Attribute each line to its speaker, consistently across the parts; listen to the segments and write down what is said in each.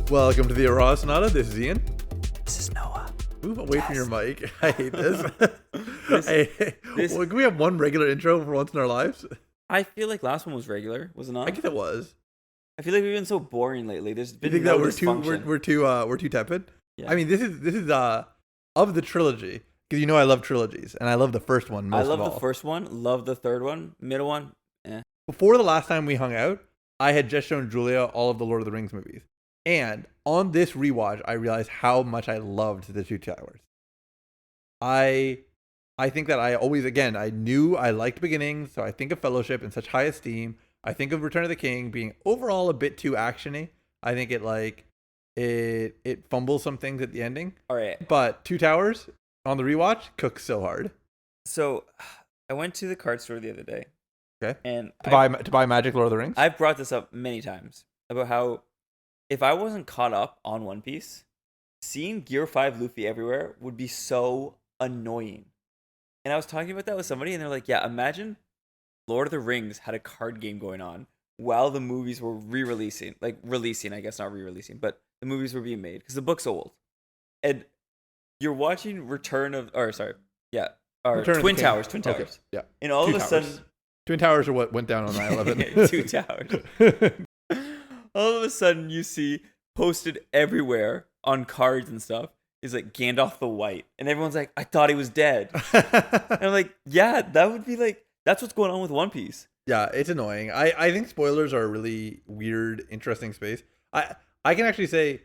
Speaker 1: Welcome to the Aurora Sonata. This is Ian.
Speaker 2: This is Noah.
Speaker 1: Move away from your mic. I hate this.
Speaker 2: This-
Speaker 1: Well, can we have one regular intro for once in our lives?
Speaker 2: I feel like last one was regular, was it not?
Speaker 1: I guess it was.
Speaker 2: I feel like we've been so boring lately. There's
Speaker 1: You
Speaker 2: been
Speaker 1: think
Speaker 2: no
Speaker 1: that
Speaker 2: dysfunction.
Speaker 1: we're too tepid?
Speaker 2: Yeah.
Speaker 1: I mean, this is of the trilogy, because you know I love trilogies and I love the first one most
Speaker 2: I love
Speaker 1: of
Speaker 2: the
Speaker 1: all.
Speaker 2: first one, love the third one, middle one.
Speaker 1: Before the last time we hung out, I had just shown Julia all of the Lord of the Rings movies. And on this rewatch, I realized how much I loved the Two Towers. I think that I knew I liked beginning, so I think of Fellowship in such high esteem. I think of Return of the King being overall a bit too actiony. I think it fumbles some things at the ending.
Speaker 2: All right.
Speaker 1: But Two Towers on the rewatch cooks so hard.
Speaker 2: So I went to the card store the other day.
Speaker 1: Okay.
Speaker 2: And
Speaker 1: To buy Magic Lord of the Rings?
Speaker 2: I've brought this up many times about how if I wasn't caught up on One Piece, seeing Gear 5 Luffy everywhere would be so annoying. And I was talking about that with somebody, and they're like, yeah, imagine Lord of the Rings had a card game going on while the movies were re-releasing. Like, releasing, I guess, not re-releasing, but the movies were being made, because the book's old. And you're watching
Speaker 1: Return of
Speaker 2: Twin
Speaker 1: the
Speaker 2: Towers.
Speaker 1: King. Okay, yeah.
Speaker 2: And all
Speaker 1: Two
Speaker 2: of a
Speaker 1: Towers.
Speaker 2: sudden...
Speaker 1: Twin Towers are what went down on 9/11.
Speaker 2: Two Towers. All of a sudden, you see posted everywhere on cards and stuff is like Gandalf the White, and everyone's like, "I thought he was dead." And I'm like, "Yeah, that would be like that's what's going on with One Piece."
Speaker 1: Yeah, it's annoying. I think spoilers are a really weird, interesting space. I can actually say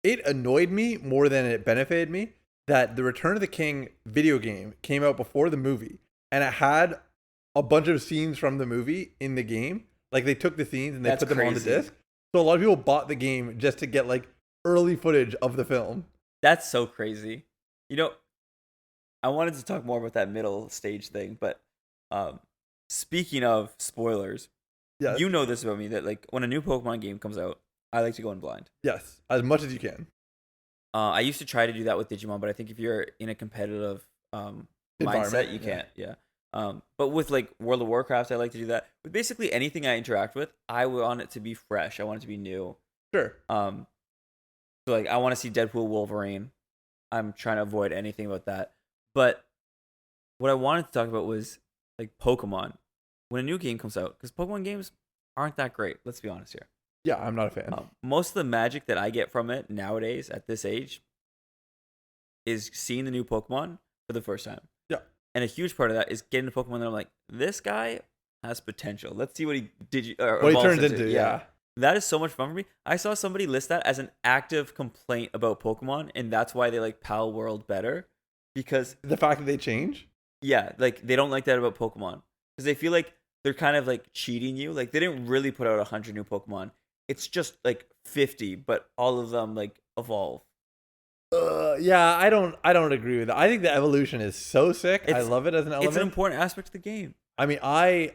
Speaker 1: it annoyed me more than it benefited me that the Return of the King video game came out before the movie, and it had a bunch of scenes from the movie in the game. Like they took the scenes and they put them on the disc. So a lot of people bought the game just to get like early footage of the film.
Speaker 2: That's so crazy. You know, I wanted to talk more about that middle stage thing, but speaking of spoilers,
Speaker 1: Yes.
Speaker 2: you know this about me that like when a new Pokemon game comes out, I like to go in blind.
Speaker 1: Yes, as much as you can.
Speaker 2: I used to try to do that with Digimon, but I think if you're in a competitive mindset, you can't. Yeah. But with like World of Warcraft, I like to do that. With basically anything I interact with, I want it to be fresh. I want it to be new.
Speaker 1: Sure.
Speaker 2: So like I want to see Deadpool, Wolverine. I'm trying to avoid anything about that. But what I wanted to talk about was like Pokemon. When a new game comes out, because Pokemon games aren't that great. Let's be honest here.
Speaker 1: Yeah, I'm not a fan.
Speaker 2: Most of the magic that I get from it nowadays at this age is seeing the new Pokemon for the first time.
Speaker 1: Yeah.
Speaker 2: And a huge part of that is getting a Pokemon that I'm like, this guy has potential. Let's see what he
Speaker 1: turns into. Yeah.
Speaker 2: That is so much fun for me. I saw somebody list that as an active complaint about Pokemon, and that's why they like Pal World better. Because
Speaker 1: the fact that they change?
Speaker 2: Yeah, like they don't like that about Pokemon. Because they feel like they're kind of like cheating you. Like they didn't really put out 100 new Pokemon. It's just like 50, but all of them like evolve.
Speaker 1: Yeah, I don't agree with that. I think the evolution is so sick. I love it as an element.
Speaker 2: It's an important aspect of the game.
Speaker 1: I mean, I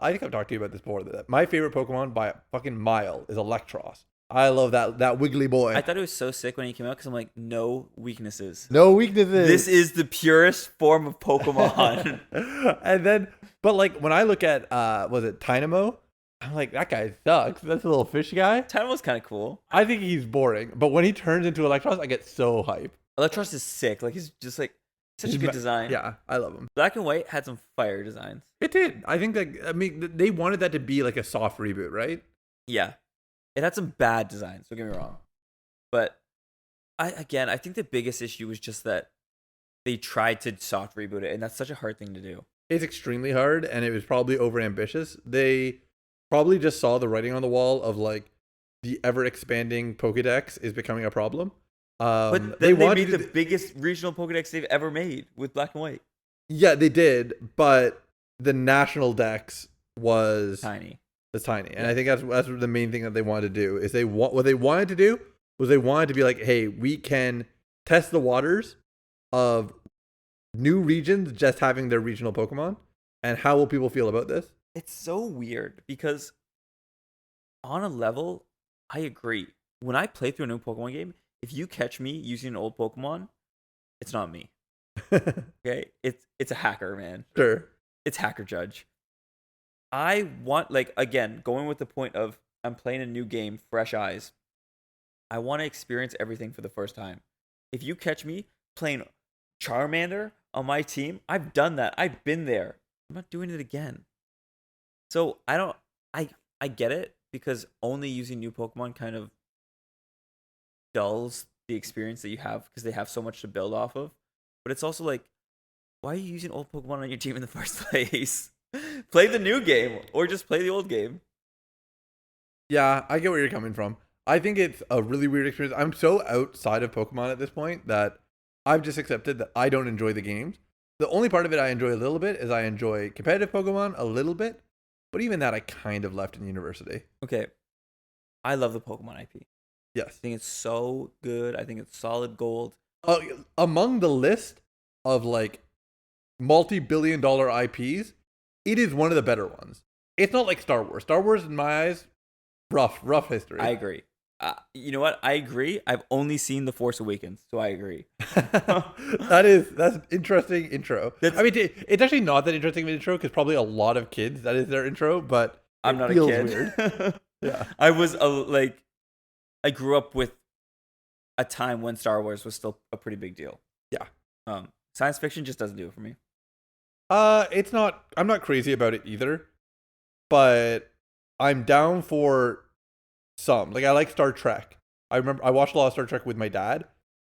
Speaker 1: think I've talked to you about this before. That my favorite Pokemon by a fucking mile is Electros. I love that wiggly boy.
Speaker 2: I thought it was so sick when he came out because I'm like, no weaknesses.
Speaker 1: No weaknesses.
Speaker 2: This is the purest form of Pokemon.
Speaker 1: And then, but like when I look at was it Tynamo? I'm like, that guy sucks. That's a little fish guy.
Speaker 2: Tynamo's kind of cool.
Speaker 1: I think he's boring, but when he turns into Electros, I get so hype.
Speaker 2: Electros is sick. Like he's just like such a good design.
Speaker 1: Yeah, I love him.
Speaker 2: Black and White had some fire designs.
Speaker 1: It did. I think they wanted that to be like a soft reboot, right?
Speaker 2: Yeah, it had some bad designs. Don't get me wrong, but I think the biggest issue was just that they tried to soft reboot it, and that's such a hard thing to do.
Speaker 1: It's extremely hard, and it was probably over ambitious. They probably just saw the writing on the wall of like the ever expanding Pokédex is becoming a problem.
Speaker 2: But they made the biggest regional Pokédex they've ever made with Black and White.
Speaker 1: Yeah, they did, but the national dex was
Speaker 2: tiny.
Speaker 1: And I think that's the main thing that they wanted to do. Is what they wanted to do was they wanted to be like, hey, we can test the waters of new regions just having their regional Pokemon, and how will people feel about this?
Speaker 2: It's so weird because on a level, I agree. When I play through a new Pokemon game, if you catch me using an old Pokemon, it's not me. Okay? It's a hacker, man.
Speaker 1: Sure.
Speaker 2: It's Hacker Judge. I want, like, again, going with the point of I'm playing a new game, fresh eyes. I want to experience everything for the first time. If you catch me playing Charmander on my team, I've done that. I've been there. I'm not doing it again. So I don't. I get it because only using new Pokemon kind of dulls the experience that you have because they have so much to build off of. But it's also like, why are you using old Pokemon on your team in the first place? Play the new game or just play the old game.
Speaker 1: Yeah, I get where you're coming from. I think it's a really weird experience. I'm so outside of Pokemon at this point that I've just accepted that I don't enjoy the games. The only part of it I enjoy a little bit is I enjoy competitive Pokemon a little bit, but even that I kind of left in university.
Speaker 2: Okay, I love the Pokemon IP. I
Speaker 1: Yes.
Speaker 2: think it's so good. I think it's solid gold.
Speaker 1: Among the list of like multi-billion-dollar IPs, it is one of the better ones. It's not like Star Wars. Star Wars, in my eyes, rough history.
Speaker 2: I agree. You know what? I agree. I've only seen The Force Awakens, so I agree.
Speaker 1: That's an interesting intro. I mean, it's actually not that interesting of an intro because probably a lot of kids that is their intro, but
Speaker 2: I'm not a
Speaker 1: feels
Speaker 2: kid.
Speaker 1: Weird. Yeah,
Speaker 2: I was I grew up with a time when Star Wars was still a pretty big deal.
Speaker 1: Yeah.
Speaker 2: Science fiction just doesn't do it for me.
Speaker 1: It's not. I'm not crazy about it either, but I'm down for some. Like I like Star Trek. I remember I watched a lot of Star Trek with my dad,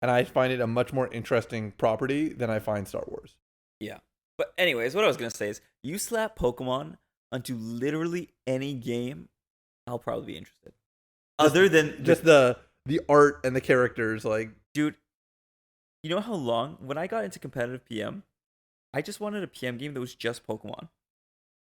Speaker 1: and I find it a much more interesting property than I find Star Wars.
Speaker 2: Yeah. But anyways, what I was gonna say is you slap Pokemon onto literally any game, I'll probably be interested. Other than
Speaker 1: just the art and the characters, like
Speaker 2: dude, you know how long when I got into competitive PM, I just wanted a PM game that was just Pokemon.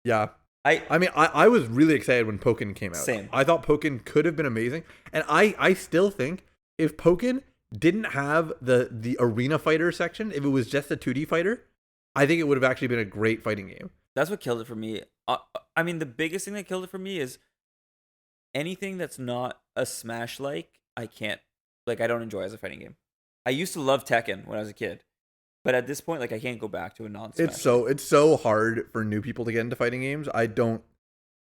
Speaker 1: Yeah. I mean, I was really excited when Pokken came out.
Speaker 2: Same.
Speaker 1: I thought Pokken could have been amazing. And I still think if Pokken didn't have the arena fighter section, if it was just a 2D fighter, I think it would have actually been a great fighting game.
Speaker 2: That's what killed it for me. I mean, the biggest thing that killed it for me is anything that's not a Smash-like, I don't enjoy as a fighting game. I used to love Tekken when I was a kid. But at this point, like I can't go back to a non-Smash.
Speaker 1: It's so hard for new people to get into fighting games.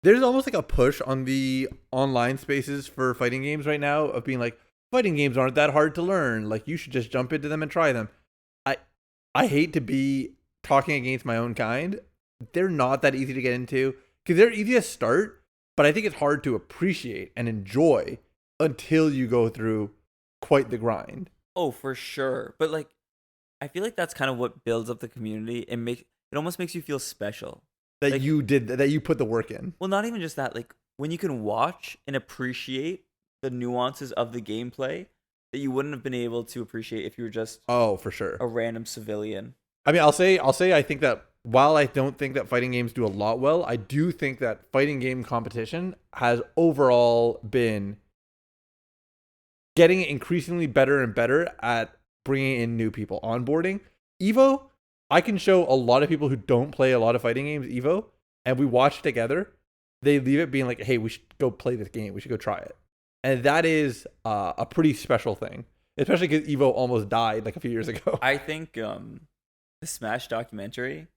Speaker 1: There's almost like a push on the online spaces for fighting games right now of being like, fighting games aren't that hard to learn. Like you should just jump into them and try them. I hate to be talking against my own kind. They're not that easy to get into because they're easy to start, but I think it's hard to appreciate and enjoy until you go through quite the grind.
Speaker 2: Oh, for sure. But like, I feel like that's kind of what builds up the community and it almost makes you feel special.
Speaker 1: That you put the work in.
Speaker 2: Well, not even just that. Like when you can watch and appreciate the nuances of the gameplay that you wouldn't have been able to appreciate if you were just
Speaker 1: for sure
Speaker 2: a random civilian.
Speaker 1: I mean, I'll say I think that while I don't think that fighting games do a lot well, I do think that fighting game competition has overall been getting increasingly better and better at bringing in new people, onboarding. Evo, I can show a lot of people who don't play a lot of fighting games Evo, and we watch together. They leave it being like, hey, we should go play this game. We should go try it. And that is a pretty special thing, especially because Evo almost died like a few years ago.
Speaker 2: I think the Smash documentary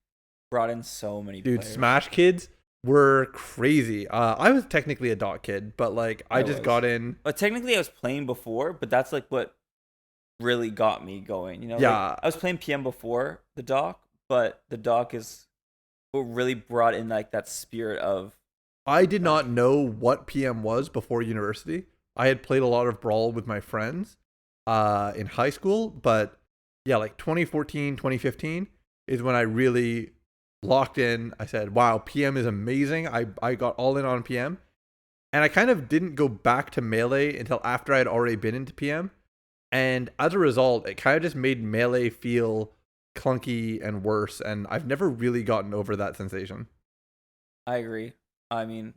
Speaker 2: brought in so many players.
Speaker 1: Smash kids were crazy. I was technically a dot kid, but like I just got in.
Speaker 2: But technically I was playing before, but that's like what really got me going, you know?
Speaker 1: Yeah.
Speaker 2: Like, I was playing PM before the doc, but the doc is what really brought in like that spirit of
Speaker 1: I did not know what PM was before university. I had played a lot of Brawl with my friends in high school, but yeah, like 2014, 2015 is when I really locked in. I said, wow, PM is amazing. I got all in on PM. And I kind of didn't go back to Melee until after I had already been into PM. And as a result, it kind of just made Melee feel clunky and worse. And I've never really gotten over that sensation.
Speaker 2: I agree. I mean,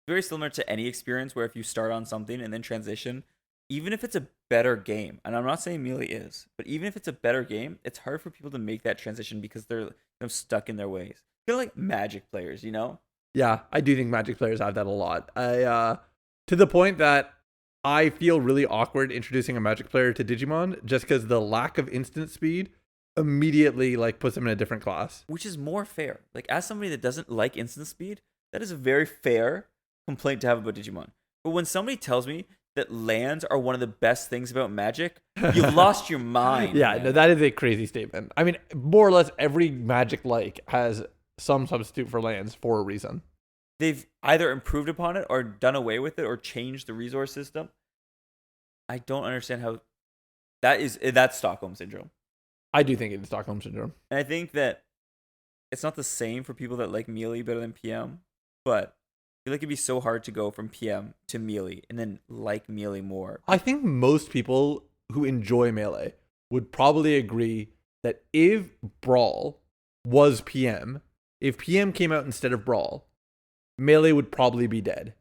Speaker 2: very similar to any experience where if you start on something and then transition, even if it's a better game, and I'm not saying Melee is, but even if it's a better game, it's hard for people to make that transition because they're stuck in their ways. They're like Magic players, you know?
Speaker 1: Yeah, I do think Magic players have that a lot. To the point that I feel really awkward introducing a Magic player to Digimon just because the lack of instant speed immediately like puts them in a different class.
Speaker 2: Which is more fair. Like as somebody that doesn't like instant speed, that is a very fair complaint to have about Digimon. But when somebody tells me that lands are one of the best things about Magic, you've lost your mind.
Speaker 1: Yeah,
Speaker 2: man.
Speaker 1: no, that is a crazy statement. I mean, more or less every Magic has some substitute for lands for a reason.
Speaker 2: They've either improved upon it or done away with it or changed the resource system. I don't understand how that's Stockholm syndrome.
Speaker 1: I do think it is Stockholm syndrome.
Speaker 2: And I think that it's not the same for people that like Melee better than PM, but I feel like it'd be so hard to go from PM to Melee and then like Melee more.
Speaker 1: I think most people who enjoy Melee would probably agree that if Brawl was PM, if PM came out instead of Brawl, Melee would probably be dead.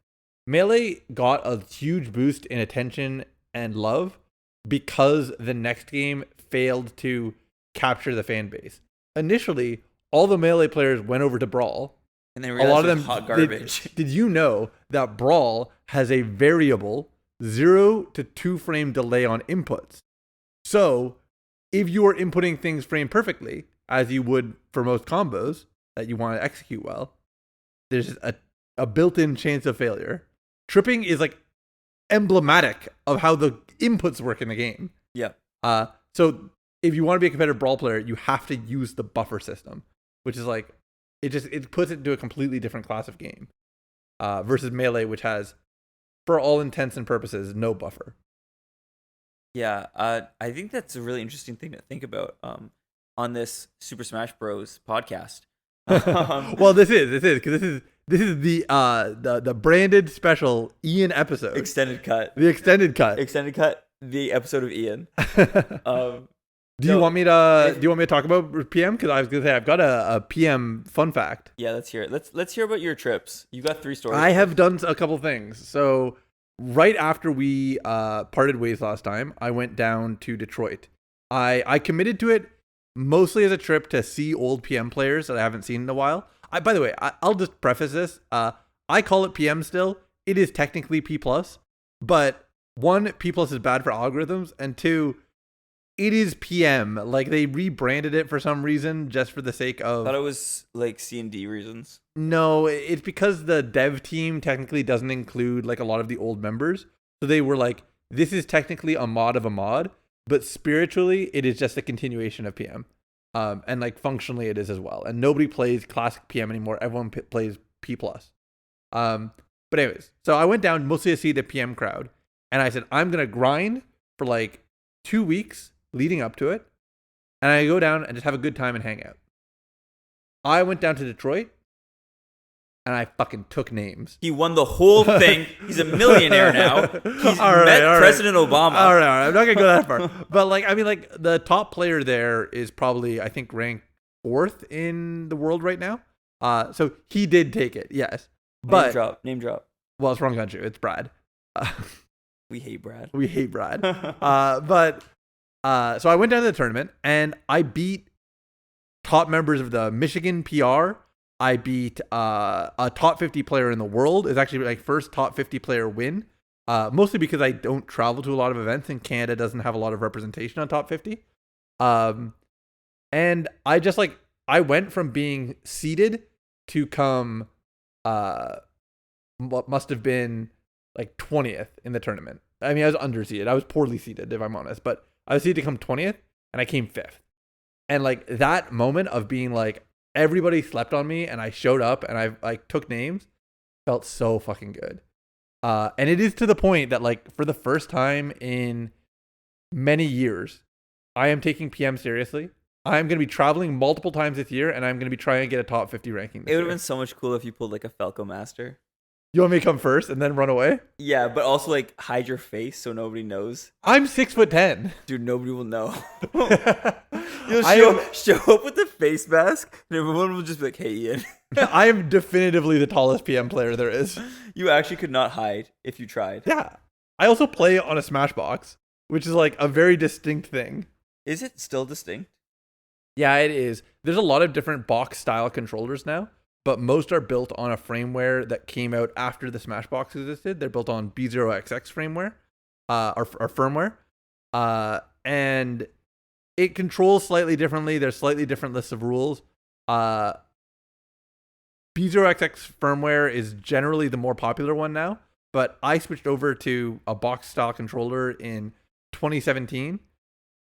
Speaker 1: Melee got a huge boost in attention and love because the next game failed to capture the fan base. Initially, all the Melee players went over to Brawl.
Speaker 2: And then
Speaker 1: A lot of them
Speaker 2: hot garbage.
Speaker 1: Did you know that Brawl has a variable 0 to 2 frame delay on inputs? So, if you are inputting things frame perfectly, as you would for most combos that you want to execute well, there's a built-in chance of failure. Tripping is like emblematic of how the inputs work in the game.
Speaker 2: Yeah.
Speaker 1: So if you want to be a competitive Brawl player, you have to use the buffer system, which is like it puts it into a completely different class of game. Versus Melee, which has, for all intents and purposes, no buffer.
Speaker 2: Yeah, I think that's a really interesting thing to think about on this Super Smash Bros. Podcast.
Speaker 1: Well, this is because this is the branded special Ian episode,
Speaker 2: extended cut.
Speaker 1: the extended cut.
Speaker 2: The episode of Ian.
Speaker 1: Do you want me to talk about PM? Because I was gonna say I've got a PM fun fact.
Speaker 2: Yeah, let's hear it. Let's hear about your trips. You got 3 stories.
Speaker 1: I have done a couple things. So right after we parted ways last time, I went down to Detroit. I committed to it mostly as a trip to see old PM players that I haven't seen in a while. By the way, I'll just preface this. I call it PM still. It is technically P+, but 1, P+ is bad for algorithms, and 2, it is PM. Like, they rebranded it for some reason just for the sake of...
Speaker 2: I thought it was like C&D reasons.
Speaker 1: No, it's because the dev team technically doesn't include like a lot of the old members. So they were like, this is technically a mod of a mod, but spiritually it is just a continuation of PM. And like functionally it is as well. And nobody plays classic PM anymore. Everyone plays P+. But anyways, so I went down mostly to see the PM crowd. And I said, I'm going to grind for like 2 weeks leading up to it. And I go down and just have a good time and hang out. I went down to Detroit. And I fucking took names.
Speaker 2: He won the whole thing. He's a millionaire now. He's met President Obama.
Speaker 1: All right. I'm not going to go that far. But like, I mean, like the top player there is probably, I think, ranked 4th in the world right now. So he did take it. Yes. But
Speaker 2: Name drop.
Speaker 1: Well, it's wrong country. It's Brad.
Speaker 2: We hate Brad.
Speaker 1: We hate Brad. So I went down to the tournament and I beat top members of the Michigan PR. I beat a top 50 player in the world. It's actually my first top 50 player win. Mostly because I don't travel to a lot of events and Canada doesn't have a lot of representation on top 50. And I just like, I went from being seeded to come, what must have been like 20th in the tournament. I mean, I was underseeded. I was poorly seeded, if I'm honest, but I was seeded to come 20th and I came 5th. And like that moment of being like, everybody slept on me and I showed up and I like took names, felt so fucking good. And it is to the point that like for the first time in many years, I am taking PM seriously. I'm going to be traveling multiple times this year and I'm going to be trying to get a top 50 ranking this
Speaker 2: It would have
Speaker 1: year.
Speaker 2: been so much cooler if you pulled like a Falco Master.
Speaker 1: You want me to come first and then run away?
Speaker 2: Yeah, but also like hide your face so nobody knows.
Speaker 1: I'm 6'10".
Speaker 2: Dude, nobody will know. You'll show up with the face mask and everyone will just be like, hey, Ian.
Speaker 1: I am definitively the tallest PM player there is.
Speaker 2: You actually could not hide if you tried.
Speaker 1: Yeah. I also play on a Smashbox, which is like a very distinct thing.
Speaker 2: Is it still distinct?
Speaker 1: Yeah, it is. There's a lot of different box style controllers now, but most are built on a firmware that came out after the Smashbox existed. They're built on B0XX firmware, or firmware. And it controls slightly differently. There's slightly different lists of rules. B0XX firmware is generally the more popular one now, but I switched over to a box style controller in 2017.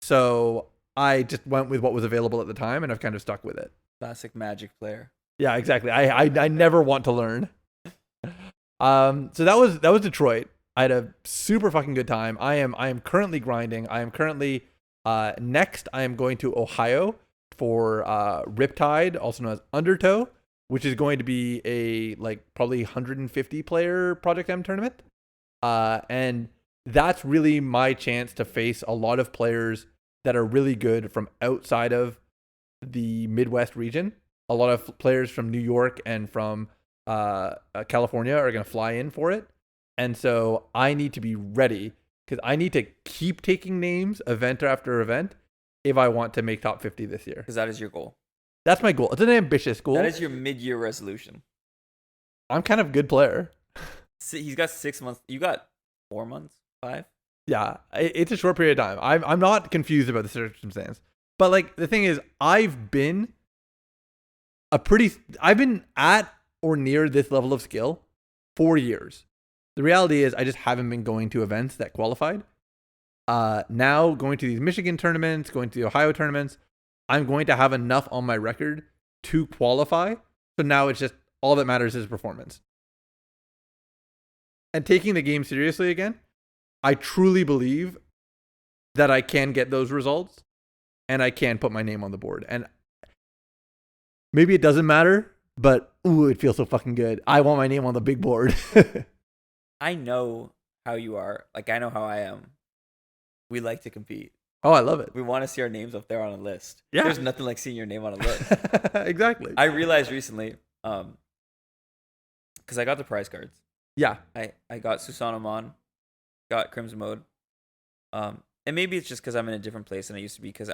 Speaker 1: So I just went with what was available at the time, and I've kind of stuck with it.
Speaker 2: Classic Magic player.
Speaker 1: Yeah, exactly. I never want to learn. So that was Detroit. I had a super fucking good time. I am currently grinding. I am currently next. I am going to Ohio for Riptide, also known as Undertow, which is going to be a like probably 150 player Project M tournament. And that's really my chance to face a lot of players that are really good from outside of the Midwest region. A lot of players from New York and from California are going to fly in for it. And so I need to be ready because I need to keep taking names event after event if I want to make top 50 this year.
Speaker 2: Because that is your goal.
Speaker 1: That's my goal. It's an ambitious goal.
Speaker 2: That is your mid-year resolution.
Speaker 1: I'm kind of a good player.
Speaker 2: He's got 6 months. You got 4 months? 5?
Speaker 1: Yeah, it's a short period of time. I'm not confused about the circumstance. But like the thing is, I've been at or near this level of skill for years. The reality is I just haven't been going to events that qualified. Now going to these Michigan tournaments, going to the Ohio tournaments, I'm going to have enough on my record to qualify. So now it's just all that matters is performance. And taking the game seriously again, I truly believe that I can get those results and I can put my name on the board. And maybe it doesn't matter, but ooh, it feels so fucking good. I want my name on the big board.
Speaker 2: I know how you are. Like, I know how I am. We like to compete.
Speaker 1: Oh, I love it.
Speaker 2: We want to see our names up there on a list.
Speaker 1: Yeah.
Speaker 2: There's nothing like seeing your name on a list.
Speaker 1: Exactly.
Speaker 2: I realized recently, because I got the prize cards.
Speaker 1: Yeah.
Speaker 2: I got Susanamon, got Crimson Mode. And maybe it's just because I'm in a different place than I used to be. Because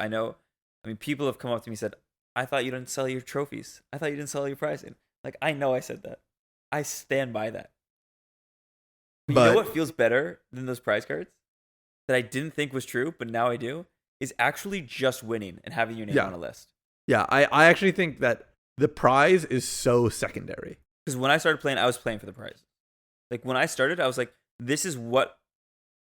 Speaker 2: people have come up to me and said, I thought you didn't sell your trophies. I thought you didn't sell your prizing. Like, I know I said that. I stand by that. But you know what feels better than those prize cards? That I didn't think was true, but now I do, is actually just winning and having your name on a list.
Speaker 1: Yeah, I actually think that the prize is so secondary.
Speaker 2: Because when I started playing, I was playing for the prize. Like, when I started, I was like, this is what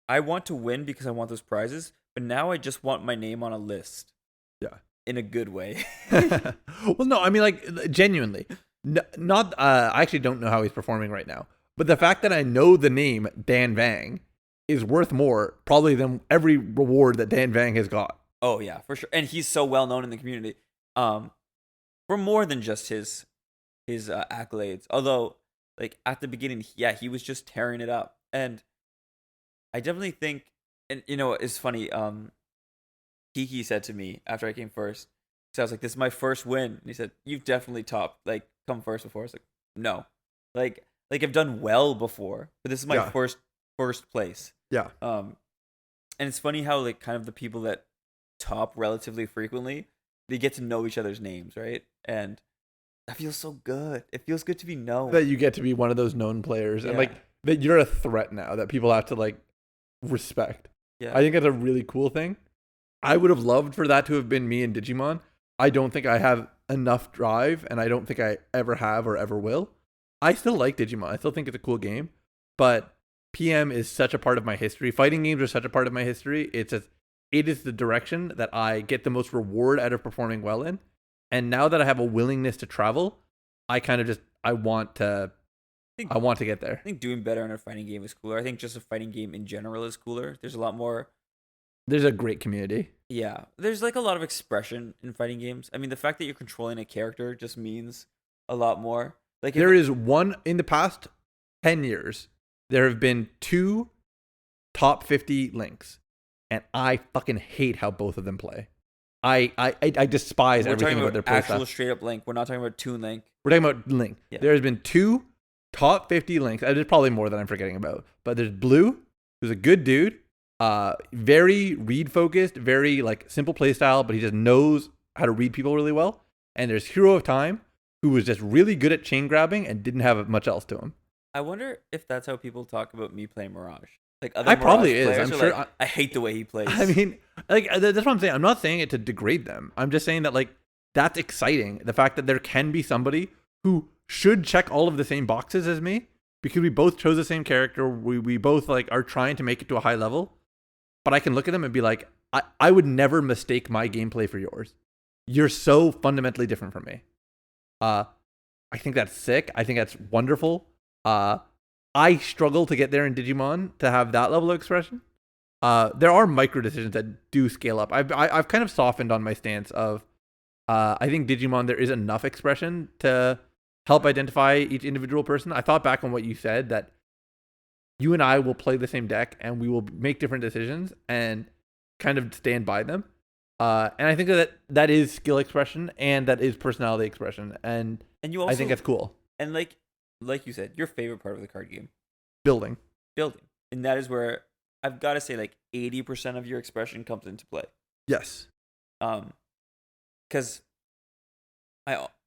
Speaker 2: I want to win because I want those prizes, but now I just want my name on a list.
Speaker 1: Yeah.
Speaker 2: In a good way.
Speaker 1: Well, no, I mean, like, genuinely. I actually don't know how he's performing right now. But the fact that I know the name Dan Vang is worth more probably than every reward that Dan Vang has got.
Speaker 2: Oh, yeah, for sure. And he's so well known in the community for more than just his accolades. Although, like, at the beginning, he was just tearing it up. And I definitely think, and you know, it's funny, Kiki said to me after I came first, so I was like, this is my first win. And he said, you've definitely topped, like, come first before. I was like, no. Like I've done well before, but this is my first place.
Speaker 1: Yeah.
Speaker 2: And it's funny how, like, kind of the people that top relatively frequently, they get to know each other's names, right? And that feels so good. It feels good to be known.
Speaker 1: That you get to be one of those known players. And, like, that you're a threat now that people have to, like, respect.
Speaker 2: Yeah.
Speaker 1: I think that's a really cool thing. I would have loved for that to have been me in Digimon. I don't think I have enough drive, and I don't think I ever have or ever will. I still like Digimon. I still think it's a cool game, but PM is such a part of my history. Fighting games are such a part of my history. It is the direction that I get the most reward out of performing well in. And now that I have a willingness to travel, I kind of I want to get there.
Speaker 2: I think doing better in a fighting game is cooler. I think just a fighting game in general is cooler. There's a lot more.
Speaker 1: There's a great community.
Speaker 2: Yeah. There's, like, a lot of expression in fighting games. I mean, the fact that you're controlling a character just means a lot more. Like,
Speaker 1: there is one in the past 10 years, there have been 2 top 50 links, and I fucking hate how both of them play. I despise everything about their play style.
Speaker 2: Actual straight up Link. We're not talking about Toon Link.
Speaker 1: We're talking about Link. Yeah. There's been 2 top 50 links. There's probably more that I'm forgetting about, but there's Blue, who's a good dude, very read focused, very, like, simple play style, but he just knows how to read people really well. And there's Hero of Time, who was just really good at chain grabbing and didn't have much else to him.
Speaker 2: I wonder if that's how people talk about me playing Mirage. Like, other
Speaker 1: Mirage probably
Speaker 2: is.
Speaker 1: I'm sure.
Speaker 2: Like, I hate the way he plays.
Speaker 1: I mean, like, that's what I'm saying. I'm not saying it to degrade them. I'm just saying that, like, that's exciting. The fact that there can be somebody who should check all of the same boxes as me because we both chose the same character. We both like are trying to make it to a high level, but I can look at them and be like, I would never mistake my gameplay for yours. You're so fundamentally different from me. I think that's sick. I think that's wonderful. I struggle to get there in Digimon to have that level of expression. There are micro decisions that do scale up. I've kind of softened on my stance of I think Digimon there is enough expression to help identify each individual person. I thought back on what you said that you and I will play the same deck and we will make different decisions and kind of stand by them. And I think that is skill expression and that is personality expression. And
Speaker 2: you also,
Speaker 1: I think that's cool.
Speaker 2: And like you said, your favorite part of the card game,
Speaker 1: Building.
Speaker 2: And that is where I've got to say like 80% of your expression comes into play.
Speaker 1: Yes.
Speaker 2: Because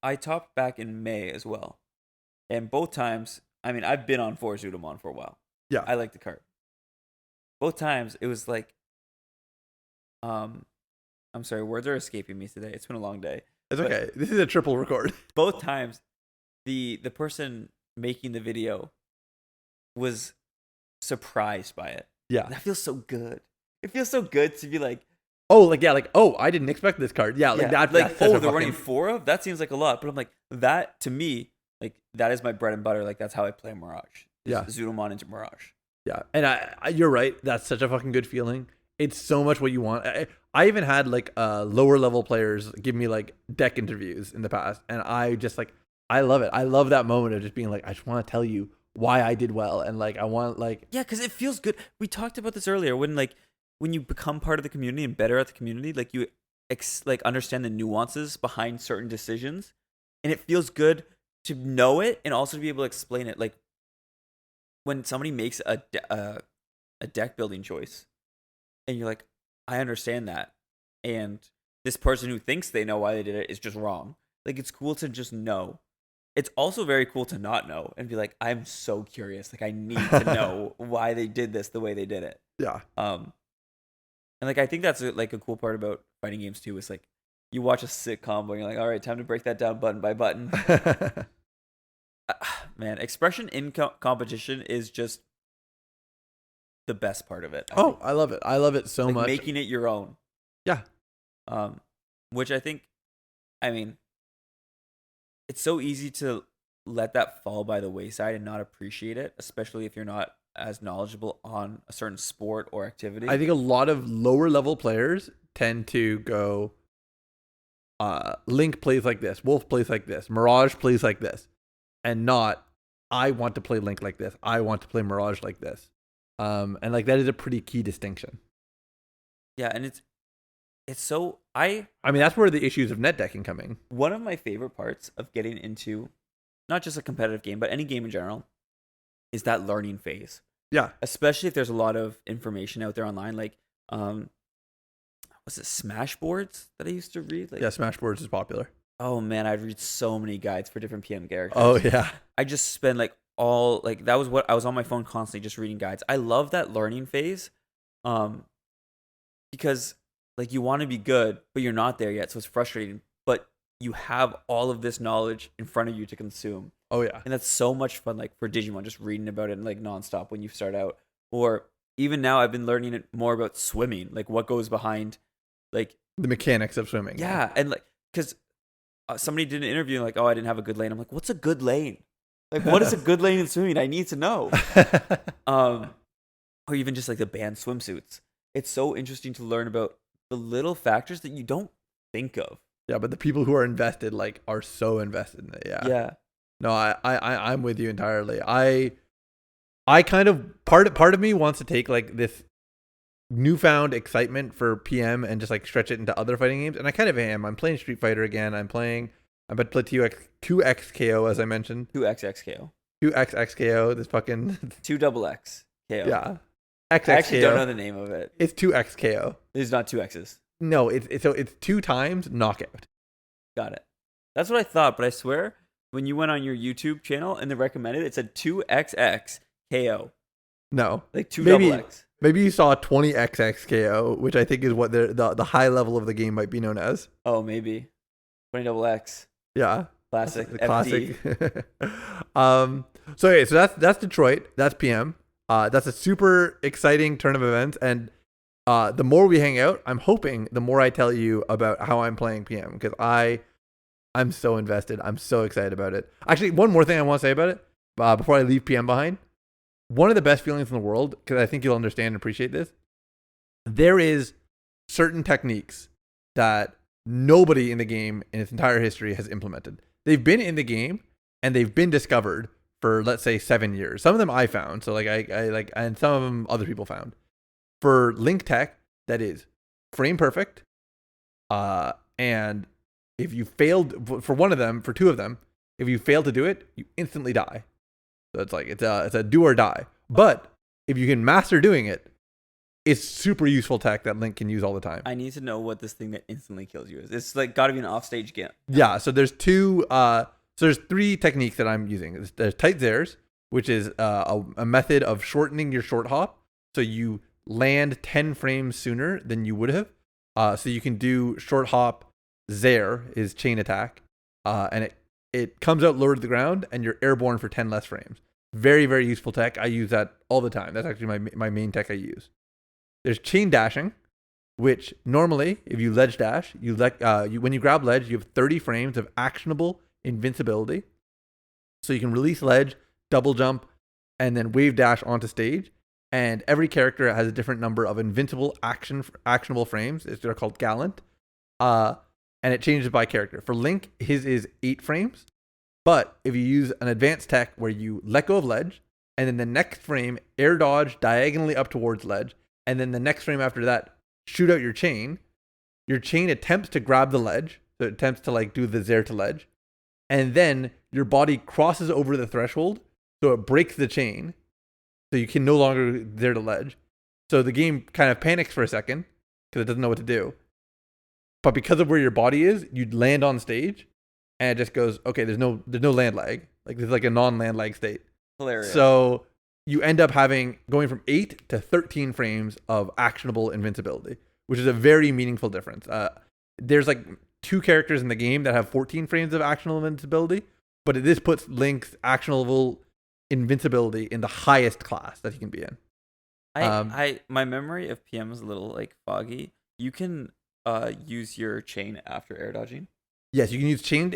Speaker 2: I topped back in May as well. And both times, I mean, I've been on 4 Zudamon for a while.
Speaker 1: Yeah.
Speaker 2: I like the card. Both times, it was like, I'm sorry, words are escaping me today. It's been a long day.
Speaker 1: It's okay. This is a triple record.
Speaker 2: Both times, the person making the video was surprised by it.
Speaker 1: Yeah.
Speaker 2: That feels so good. It feels so good to be like,
Speaker 1: I didn't expect this card. Yeah, like that.
Speaker 2: Like, they're running 4 of? That seems like a lot. But I'm like, that, to me, like, that is my bread and butter. Like, that's how I play Mirage.
Speaker 1: Yeah.
Speaker 2: Zudamon into Mirage.
Speaker 1: Yeah. And you're right. That's such a fucking good feeling. It's so much what you want. I even had, like, lower level players give me, like, deck interviews in the past. And I just, like, I love it. I love that moment of just being like, I just want to tell you why I did well. And, like, I want, like...
Speaker 2: Yeah, because it feels good. We talked about this earlier when you become part of the community and better at the community, like you understand the nuances behind certain decisions, and it feels good to know it and also to be able to explain it. Like when somebody makes a deck building choice, and you're like, I understand that, and this person who thinks they know why they did it is just wrong. Like it's cool to just know. It's also very cool to not know and be like, I'm so curious. Like I need to know why they did this the way they did it.
Speaker 1: Yeah.
Speaker 2: And like I think that's a cool part about fighting games too. Is like you watch a sitcom and you're like, all right, time to break that down button by button. Man, expression in competition is just the best part of it.
Speaker 1: I love it. I love it so much.
Speaker 2: Making it your own.
Speaker 1: Yeah.
Speaker 2: Which I think, I mean, it's so easy to let that fall by the wayside and not appreciate it, especially if you're not as knowledgeable on a certain sport or activity.
Speaker 1: I think a lot of lower level players tend to go, Link plays like this, Wolf plays like this, Mirage plays like this, and not, I want to play Link like this, I want to play Mirage like this. And like that is a pretty key distinction.
Speaker 2: Yeah, and it's so I
Speaker 1: mean that's where the issues of net decking come in.
Speaker 2: One of my favorite parts of getting into not just a competitive game, but any game in general, is that learning phase.
Speaker 1: Yeah.
Speaker 2: Especially if there's a lot of information out there online. Like, was it Smashboards that I used to read? Like,
Speaker 1: yeah, Smashboards is popular.
Speaker 2: Oh man, I'd read so many guides for different PM characters.
Speaker 1: Oh yeah.
Speaker 2: I just spent that was what I was on my phone constantly just reading guides. I love that learning phase. Because like you want to be good, but you're not there yet, so it's frustrating. But you have all of this knowledge in front of you to consume.
Speaker 1: Oh yeah.
Speaker 2: And that's so much fun, like for Digimon, just reading about it like nonstop when you start out. Or even now I've been learning it more about swimming, like what goes behind like
Speaker 1: the mechanics of swimming.
Speaker 2: Yeah. And like, cause somebody did an interview like, oh, I didn't have a good lane. I'm like, what's a good lane? Like, what is a good lane in swimming? I need to know. Or even just like the band swimsuits. It's so interesting to learn about the little factors that you don't think of.
Speaker 1: Yeah, but the people who are invested like are so invested in it. Yeah.
Speaker 2: Yeah.
Speaker 1: No, I'm with you entirely. I kind of part of me wants to take like this newfound excitement for PM and just like stretch it into other fighting games, and I kind of am. I'm playing Street Fighter again. I'm about to play 2XKO, as I mentioned.
Speaker 2: 2XXKO.
Speaker 1: 2XXKO. This fucking
Speaker 2: 2XXKO.
Speaker 1: Yeah.
Speaker 2: XXKO. I actually don't know the name of it.
Speaker 1: It's 2XKO.
Speaker 2: There's not 2 X's.
Speaker 1: No, it's 2 times knockout.
Speaker 2: Got it. That's what I thought, but I swear when you went on your YouTube channel and they recommended it said 2XXKO.
Speaker 1: No.
Speaker 2: Like 2XX.
Speaker 1: Maybe you saw 20XXKO, which I think is what the high level of the game might be known as.
Speaker 2: Oh, maybe. 20XX.
Speaker 1: Yeah.
Speaker 2: Classic
Speaker 1: The
Speaker 2: FD.
Speaker 1: classic. So that's Detroit. That's PM. That's a super exciting turn of events, and the more we hang out, I'm hoping the more I tell you about how I'm playing PM, because I'm so invested. I'm so excited about it. Actually, one more thing I want to say about it before I leave PM behind. One of the best feelings in the world, because I think you'll understand and appreciate this. There is certain techniques that nobody in the game in its entire history has implemented. They've been in the game and they've been discovered for, let's say, 7 years. Some of them I found, so like I like, and some of them other people found. For Link tech, that is frame perfect, and if you failed for one of them, for two of them, if you fail to do it, you instantly die. So it's like it's a do or die. But if you can master doing it, it's super useful tech that Link can use all the time.
Speaker 2: I need to know what this thing that instantly kills you is. It's like got to be an offstage game.
Speaker 1: Yeah. So there's there's three techniques that I'm using. There's tight zares, which is a method of shortening your short hop, so you land 10 frames sooner than you would have. So you can do short hop. Zare is chain attack, and it comes out lower to the ground, and you're airborne for 10 less frames. Very, very useful tech. I use that all the time. That's actually my main tech I use. There's chain dashing, which normally, if you ledge dash, when you grab ledge, you have 30 frames of actionable invincibility. So you can release ledge, double jump, and then wave dash onto stage. And every character has a different number of invincible actionable frames. They're called gallant. And it changes by character. For Link, his is 8 frames. But if you use an advanced tech where you let go of ledge, and then the next frame air dodge diagonally up towards ledge, and then the next frame after that shoot out your chain attempts to grab the ledge, so it attempts to like do the zare to ledge, and then your body crosses over the threshold, so it breaks the chain, so you can no longer zare to ledge. So the game kind of panics for a second because it doesn't know what to do. But because of where your body is, you'd land on stage, and it just goes, okay, there's no land lag. Like there's like a non-land lag state.
Speaker 2: Hilarious.
Speaker 1: So you end up going from 8 to 13 frames of actionable invincibility, which is a very meaningful difference. There's like 2 characters in the game that have 14 frames of actionable invincibility, but this puts Link's actionable invincibility in the highest class that he can be in.
Speaker 2: My memory of PM is a little like foggy. You can use your chain after air dodging.
Speaker 1: Yes, you can use chain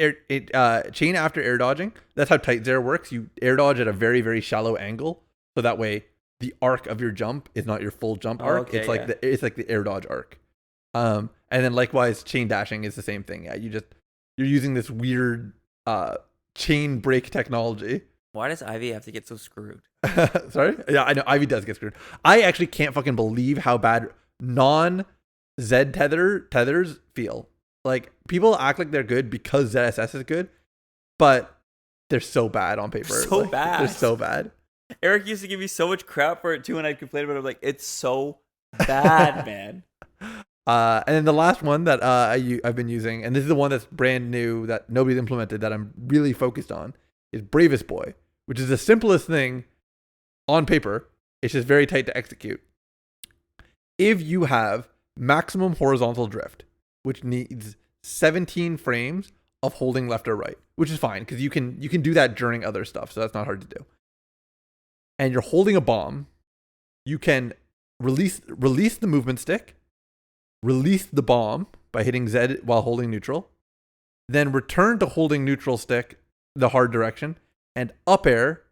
Speaker 1: after air dodging. That's how tight zare works. You air dodge at a very, very shallow angle, so that way the arc of your jump is not your full jump arc.
Speaker 2: Okay,
Speaker 1: it's like the air dodge arc. And then likewise, chain dashing is the same thing. Yeah, you're using this weird chain break technology.
Speaker 2: Why does Ivy have to get so screwed?
Speaker 1: Sorry? Yeah, I know Ivy does get screwed. I actually can't fucking believe how bad non-Z tethers feel. Like, people act like they're good because ZSS is good, but they're so bad on paper.
Speaker 2: So bad.
Speaker 1: They're so bad.
Speaker 2: Eric used to give me so much crap for it too, and I'd complain about it. I'm like, it's so bad, man.
Speaker 1: And then the last one that I've been using, and this is the one that's brand new that nobody's implemented that I'm really focused on, is Bravest Boy, which is the simplest thing on paper. It's just very tight to execute. If you have maximum horizontal drift, which needs 17 frames of holding left or right, which is fine because you can do that during other stuff, so that's not hard to do. And you're holding a bomb, you can release the movement stick, release the bomb by hitting Z while holding neutral, then return to holding neutral stick the hard direction, and up air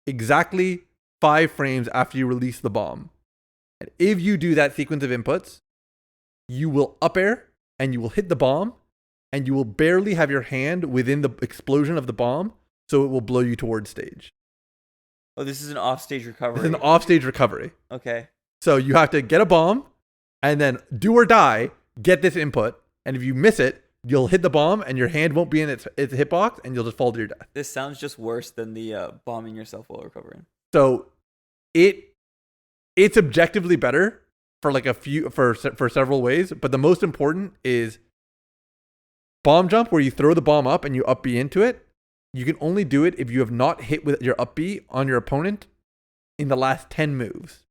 Speaker 1: exactly 5 frames after you release the bomb. And if you do that sequence of inputs, you will up air and you will hit the bomb, and you will barely have your hand within the explosion of the bomb, so it will blow you towards stage.
Speaker 2: Oh, this is an offstage recovery.
Speaker 1: It's an offstage recovery.
Speaker 2: Okay.
Speaker 1: So you have to get a bomb, and then do or die, get this input, and if you miss it, you'll hit the bomb, and your hand won't be in its hitbox, and you'll just fall to your death.
Speaker 2: This sounds just worse than the bombing yourself while recovering.
Speaker 1: So it's objectively better for like for several ways, but the most important is bomb jump, where you throw the bomb up and you up B into it. You can only do it if you have not hit with your up B on your opponent in the last 10 moves.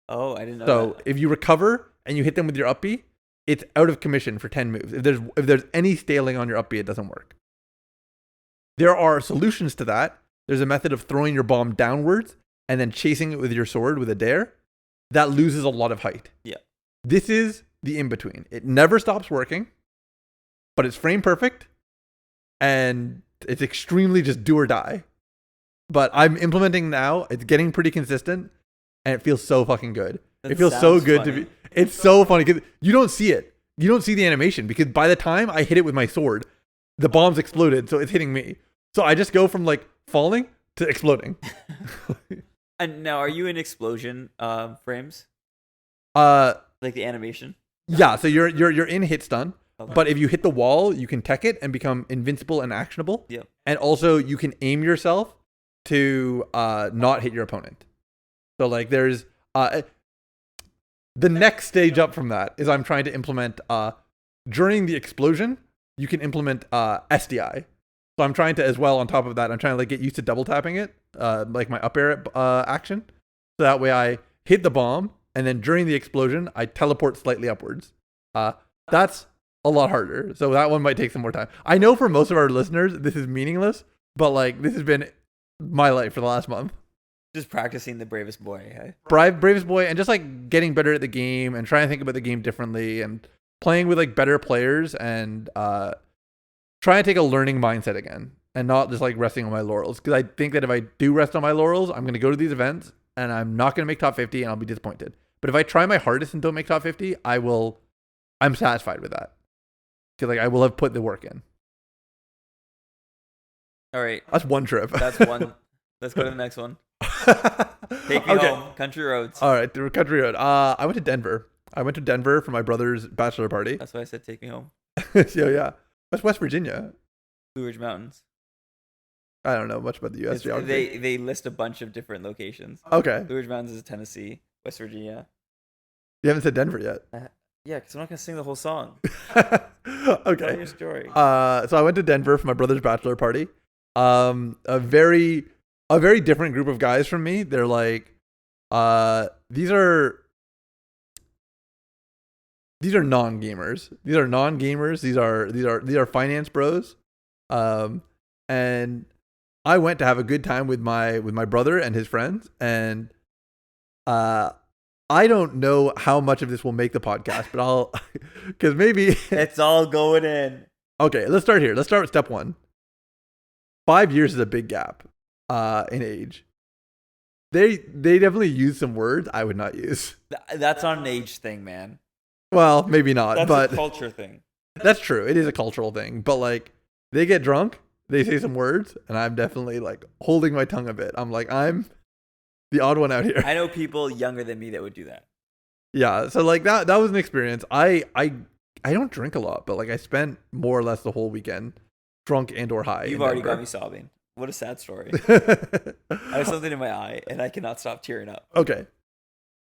Speaker 2: Oh, I didn't know
Speaker 1: So
Speaker 2: that.
Speaker 1: if you recover and you hit them with your up B, it's out of commission for 10 moves. If there's any staling on your up B, it doesn't work. There are solutions to that. There's a method of throwing your bomb downwards and then chasing it with your sword with a dare. That loses a lot of height.
Speaker 2: Yeah.
Speaker 1: This is the in-between. It never stops working, but it's frame perfect, and it's extremely just do or die. But I'm implementing now. It's getting pretty consistent, and it feels so fucking good. It feels so good to be. It's so funny because you don't see it. You don't see the animation because by the time I hit it with my sword, the bomb's exploded, so it's hitting me. So I just go from like falling to exploding.
Speaker 2: And now, are you in explosion frames? Like the animation?
Speaker 1: Yeah. So you're in hit stun,
Speaker 2: Okay.
Speaker 1: but if you hit the wall, you can tech it and become invincible and actionable.
Speaker 2: Yep.
Speaker 1: And also you can aim yourself to not hit your opponent. So like there's the next stage up from that is I'm trying to implement during the explosion, you can implement SDI. So I'm trying to, as well, on top of that, I'm trying to like get used to double tapping it, like my up air action. So that way I hit the bomb, and then during the explosion, I teleport slightly upwards. That's a lot harder. So that one might take some more time. I know for most of our listeners, this is meaningless, but like this has been my life for the last month.
Speaker 2: Just practicing the bravest boy. Hey?
Speaker 1: Bravest boy, and just like getting better at the game and trying to think about the game differently and playing with like better players and trying to take a learning mindset again and not just like resting on my laurels. Because I think that if I do rest on my laurels, I'm going to go to these events and I'm not going to make top 50 and I'll be disappointed. But if I try my hardest and don't make top 50, I'm satisfied with that. Because like I will have put the work in.
Speaker 2: All right.
Speaker 1: That's one trip.
Speaker 2: That's one. Let's go to the next one. Take me home. Country roads.
Speaker 1: All right, through country road. I went to Denver. I went to Denver for my brother's bachelor party.
Speaker 2: That's why I said take me home.
Speaker 1: So yeah, that's West Virginia.
Speaker 2: Blue Ridge Mountains.
Speaker 1: I don't know much about the U.S. geography.
Speaker 2: They list a bunch of different locations.
Speaker 1: Okay.
Speaker 2: Blue Ridge Mountains is Tennessee, West Virginia.
Speaker 1: You haven't said Denver yet.
Speaker 2: Yeah, because I'm not gonna sing the whole song.
Speaker 1: Okay.
Speaker 2: Tell your story.
Speaker 1: So I went to Denver for my brother's bachelor party. A very different group of guys from me. They're like, these are non-gamers. These are non-gamers. These are finance bros. And I went to have a good time with my brother and his friends. And I don't know how much of this will make the podcast, but I'll, because maybe
Speaker 2: it's all going in.
Speaker 1: Okay, let's start here. Let's start with step 1. 5 years is a big gap in age. They definitely use some words I would not use.
Speaker 2: That's not an age thing, man.
Speaker 1: Well, maybe not,
Speaker 2: That's
Speaker 1: but
Speaker 2: a culture thing.
Speaker 1: That's true. It is a cultural thing. But like, they get drunk, they say some words, and I'm definitely like holding my tongue a bit. I'm like, I'm the odd one out here.
Speaker 2: I know people younger than me that would do that.
Speaker 1: Yeah. So like that was an experience. I don't drink a lot, but like I spent more or less the whole weekend drunk and or high.
Speaker 2: You've already got me sobbing. What a sad story. I have something in my eye and I cannot stop tearing up.
Speaker 1: Okay.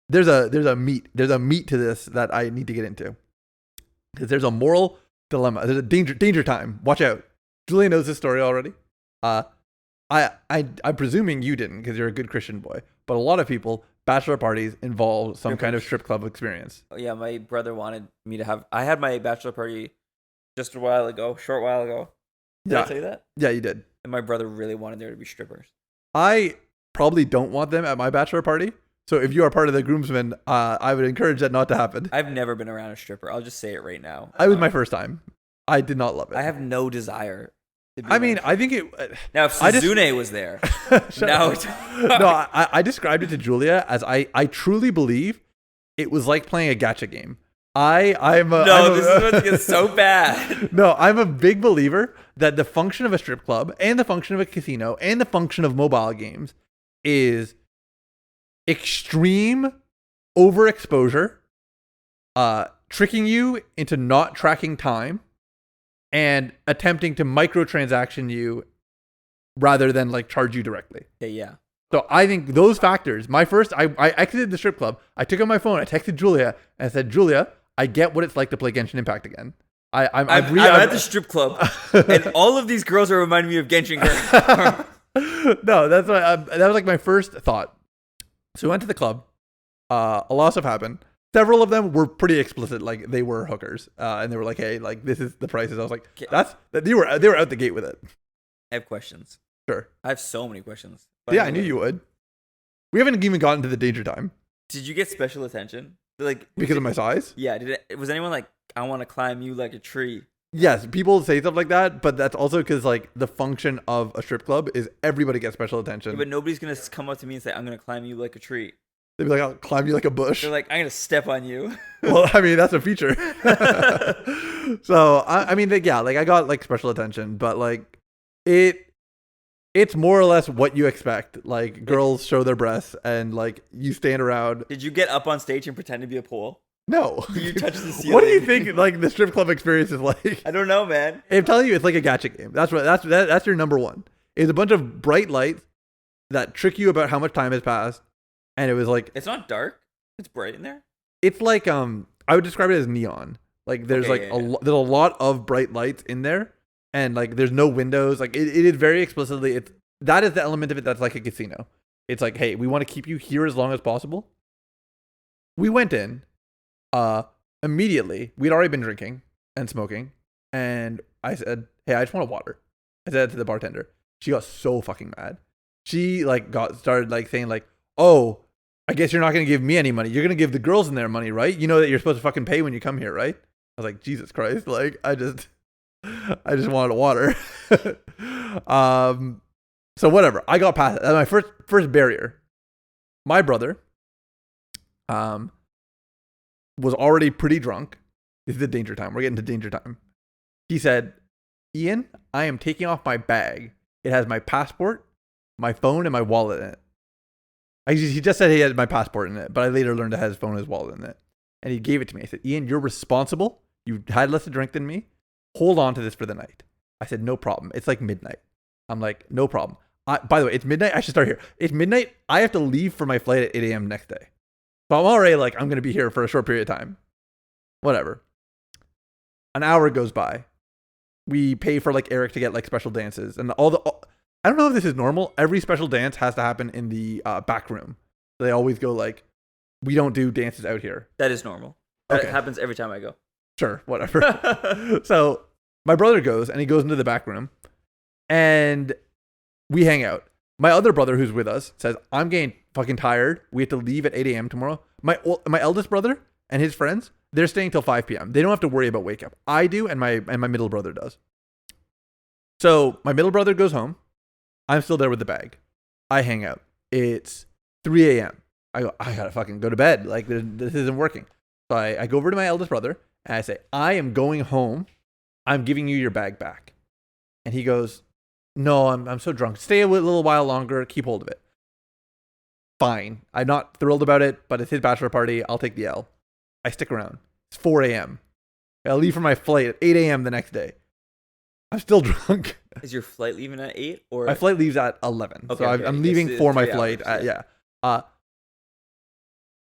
Speaker 1: There's a meat to this that I need to get into. Because there's a moral dilemma. There's a danger time. Watch out. Julia knows this story already. I'm presuming you didn't because you're a good Christian boy. But a lot of people, bachelor parties involve some kind of strip club experience.
Speaker 2: Oh, yeah, my brother wanted me to have. I had my bachelor party just a while ago, short while ago. Did I tell you that?
Speaker 1: Yeah, you did.
Speaker 2: And my brother really wanted there to be strippers.
Speaker 1: I probably don't want them at my bachelor party. So if you are part of the groomsmen, I would encourage that not to happen.
Speaker 2: I've never been around a stripper. I'll just say it right now.
Speaker 1: I was my first time. I did not love it.
Speaker 2: I have no desire.
Speaker 1: I mean, I think it.
Speaker 2: Now, if Suzune was there, now
Speaker 1: no, I described it to Julia as I truly believe it was like playing a gacha game.
Speaker 2: This is about to get so bad.
Speaker 1: No, I'm a big believer that the function of a strip club and the function of a casino and the function of mobile games is extreme overexposure, tricking you into not tracking time, and attempting to microtransaction you rather than like charge you directly.
Speaker 2: Yeah.
Speaker 1: So I think those factors, I exited the strip club. I took out my phone. I texted Julia and I said, Julia, I get what it's like to play Genshin Impact again. I'm
Speaker 2: at the strip club and all of these girls are reminding me of Genshin girls.
Speaker 1: No, that's that was like my first thought. So we went to the club. A lot of stuff happened. Several of them were pretty explicit, like they were hookers, and they were like, "Hey, like this is the prices." I was like, "They were out the gate with it."
Speaker 2: I have questions.
Speaker 1: Sure.
Speaker 2: I have so many questions. But
Speaker 1: Yeah, I knew you would. We haven't even gotten to the danger time.
Speaker 2: Did you get special attention? Like
Speaker 1: Because of my size?
Speaker 2: Yeah. Was anyone like, I want to climb you like a tree?
Speaker 1: Yes, people say stuff like that, but that's also because like the function of a strip club is everybody gets special attention.
Speaker 2: Yeah, but nobody's gonna come up to me and say, "I'm gonna climb you like a tree."
Speaker 1: They'd be like, "I'll climb you like a bush."
Speaker 2: They're like, "I'm gonna step on you."
Speaker 1: Well, I mean, that's a feature. So I mean, like, yeah, like I got like special attention, but like it's more or less what you expect. Like girls show their breasts, and like you stand around.
Speaker 2: Did you get up on stage and pretend to be a pole?
Speaker 1: No.
Speaker 2: You touch the ceiling.
Speaker 1: What do you think like the strip club experience is like?
Speaker 2: I don't know, man.
Speaker 1: I'm telling you, it's like a gacha game. That's your number one. It's a bunch of bright lights that trick you about how much time has passed, and it was like
Speaker 2: It's not dark. It's bright in there.
Speaker 1: it's like I would describe it as neon. Like there's
Speaker 2: Okay,
Speaker 1: like there's a lot of bright lights in there, and like there's no windows. Like it is very explicitly that is the element of it that's like a casino. It's like, hey, we want to keep you here as long as possible. We went in. Immediately, we'd already been drinking and smoking, and I said, "Hey, I just want a water." I said that to the bartender. She got so fucking mad. She like started like saying like, "Oh, I guess you're not gonna give me any money. You're gonna give the girls in there money, right? You know that you're supposed to fucking pay when you come here, right?" I was like, "Jesus Christ!" Like I just wanted a water. So whatever. I got past it. That's my first barrier. My brother, was already pretty drunk. This is the danger time. We're getting to danger time. He said, "Ian, I am taking off my bag. It has my passport, my phone, and my wallet in it." He just said he had my passport in it, but I later learned it had his phone and his wallet in it. And he gave it to me. I said, "Ian, you're responsible. You had less to drink than me. Hold on to this for the night." I said, "No problem. It's like midnight." I'm like, "No problem." By the way, it's midnight. I should start here. It's midnight. I have to leave for my flight at 8 a.m. next day. So I'm already like, I'm going to be here for a short period of time. Whatever. An hour goes by. We pay for like Eric to get like special dances. And I don't know if this is normal. Every special dance has to happen in the back room. They always go like, we don't do dances out here.
Speaker 2: That is normal. That
Speaker 1: Okay.
Speaker 2: happens every time I go.
Speaker 1: Sure, whatever. So my brother goes and he goes into the back room and we hang out. My other brother who's with us says, "I'm getting fucking tired. We have to leave at 8 a.m. tomorrow." My eldest brother and his friends, they're staying till 5 p.m. They don't have to worry about wake up. I do, and my middle brother does. So my middle brother goes home. I'm still there with the bag. I hang out. It's 3 a.m. I go, I gotta fucking go to bed. Like this isn't working. So I go over to my eldest brother and I say, "I am going home. I'm giving you your bag back." And he goes, "No, I'm so drunk. Stay a little while longer. Keep hold of it." Fine. I'm not thrilled about it, but it's his bachelor party. I'll take the L. I stick around. It's 4 a.m. I'll leave for my flight at 8 a.m. the next day. I'm still drunk.
Speaker 2: Is your flight leaving at 8 or?
Speaker 1: My flight leaves at 11.
Speaker 2: Okay,
Speaker 1: So
Speaker 2: okay.
Speaker 1: I'm leaving for my
Speaker 2: 3
Speaker 1: flight.
Speaker 2: hours,
Speaker 1: Yeah.